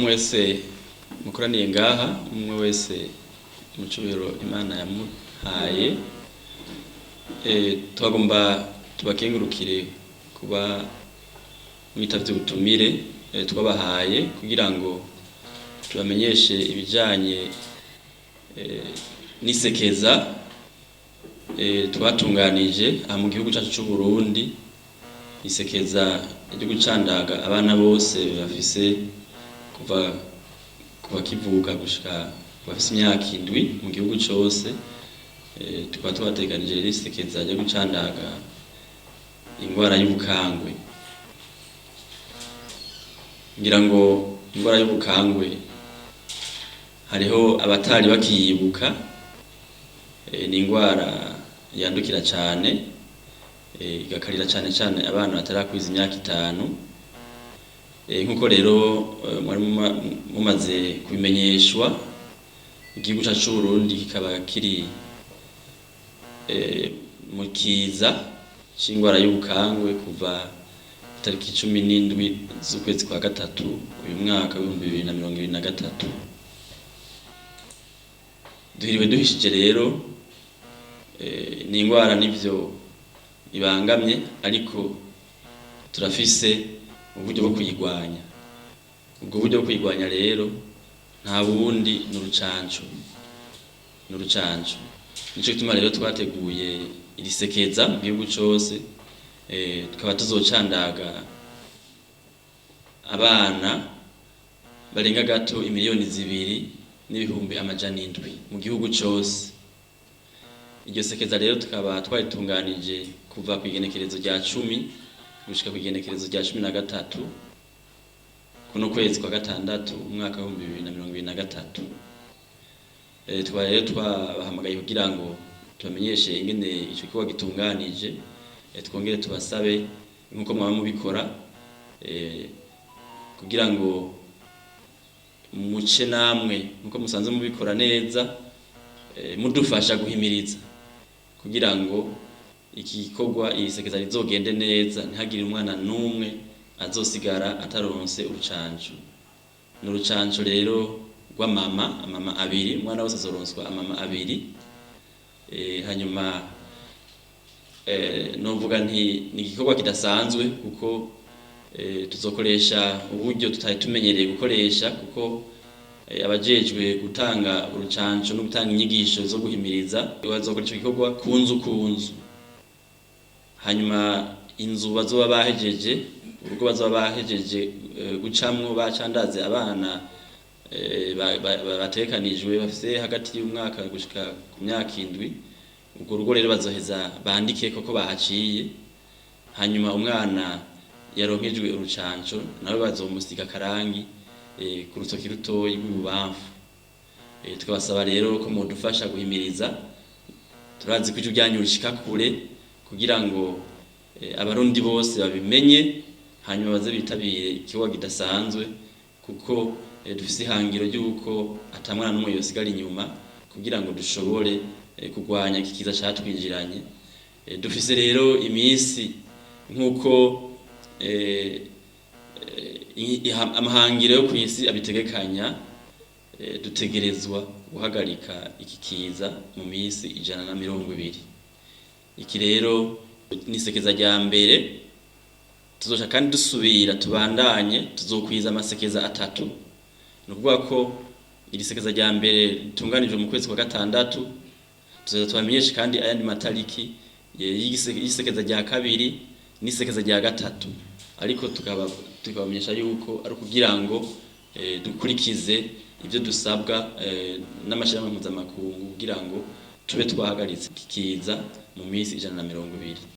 Mwese mukoraniye ngaha, umwe wese mucubero Imana yamuhaye, twagomba tubakengurukire kuba mwitavye ubutumire twabahaye kugira ngo tubamenyeshe ibijanye n'isekeza twatunganije aha mu gihugu cyacu cy'u Burundi. Isekeza ryo gucandaga abana bose bafise kuva kivuka gushika bafise imyaka 7 mu gihugu cyose. Tukaba twateganije isekeza ryo gucandaga ingwara y'ubukangwe. Ngira ngo ingwara y'ubukangwe hariho abatari bakiyibuka, ni ingwara yandukira cyane, igakarira cyane abana batarakwiza imyaka 5. Nkuko rero mwari mumaze kubimenyeshwa, igihugu cyacu cy'u Burundi kikaba kiri mu kiza c'ingwara y'ubukangwe kuva itariki 17 z'ukwezi kwa gatatu uyu mwaka wa 2023. Duhiriwe duhishije rero, ni ingwara nivyo ibangamye, ariko turafise uburyo bwo kuyigwanya. Ubwo buryo bwo kuyigwanya rero nta bundi n'urucanco. Nico gituma rero twateguye iri sekeza mu gihugu cyose, tukaba tuzocandaga abana barenga gato 2,200,000 mu gihugu cyose. Iryo sekeza rero tukaba twaritunganije kuva ku igenekerezo rya 10 gushika ku igenekerezo rya 13 kuno kwezi kwa gatandatu umwaka wa 2023. Tukaba rero twabahamagaye kugira ngo tubamenyeshe ingene ico gikorwa gitunganije, twongere tubasabe nkuko mwaba mubikora, kugira ngo muce namwe nkuko musanze mubikora neza, mudufasha guhimiriza kugira ngo iki gikorwa isekeza rizogende neza, ntihagire umwana numwe azosigara ataronse urucanco. N'urucanco rero rw'amama 2, umwana wese azoronswa amama 2. Hanyuma novuga nti ni igikorwa kidasanzwe kuko tuzokoresha uburyo tutari tumenyereye gukoresha, kuko abajejwe gutanga urucanco no gutanga inyigisho zo guhimiriza bazokora ico gikorwa kunzu. Hanyuma inzu bazoba bahejeje, urugo bazoba bahejeje gucamwo bacandaze abana batekanijwe bafise hagati y'umwaka gushika ku myaka 7. Ubwo rugo rero bazoheza bandike koko bahaciye, hanyuma umwana yaronkejwe urucanco nawe bazomusiga karangi ku rutoki rutoyi rw'ububamfu. Tukabasaba rero ko mudufasha guhimiriza, turazi ko ijyanyu rishika kure, kugira ngo abarundi bose babimenye, hanyuma baze bitabire ikiwa kidasanzwe, kuko dufise ihangiro ry'uko atamwana n'umwe yosigara inyuma, kugira ngo dushobore kurwanya iki kiza cyatwinjiranye. Dufise rero iminsi nkuko amahangiro yo kwisi abitegekanya, dutegerezwa guhagarika iki kiza mu minsi 120. Iki rero ni sekeza rya mbere, tuzoca kandi dusubira tubandanye, tuzokwiza amasekeza 3. Nukuvuga ko iri sekeza rya mbere tunganijwe mu kwezi kwa gatandatu, tuzoza twamenyesha kandi ayandi matariki y'isekeza rya 2 n'isekeza rya 3, ariko tukabamenyesha yuko ari kugira ngo dukurikize ivyo dusabwa n'amashirahamwe mpuzamakungu, kugira ngo tube twahagaritse kikiza mu minsi 120.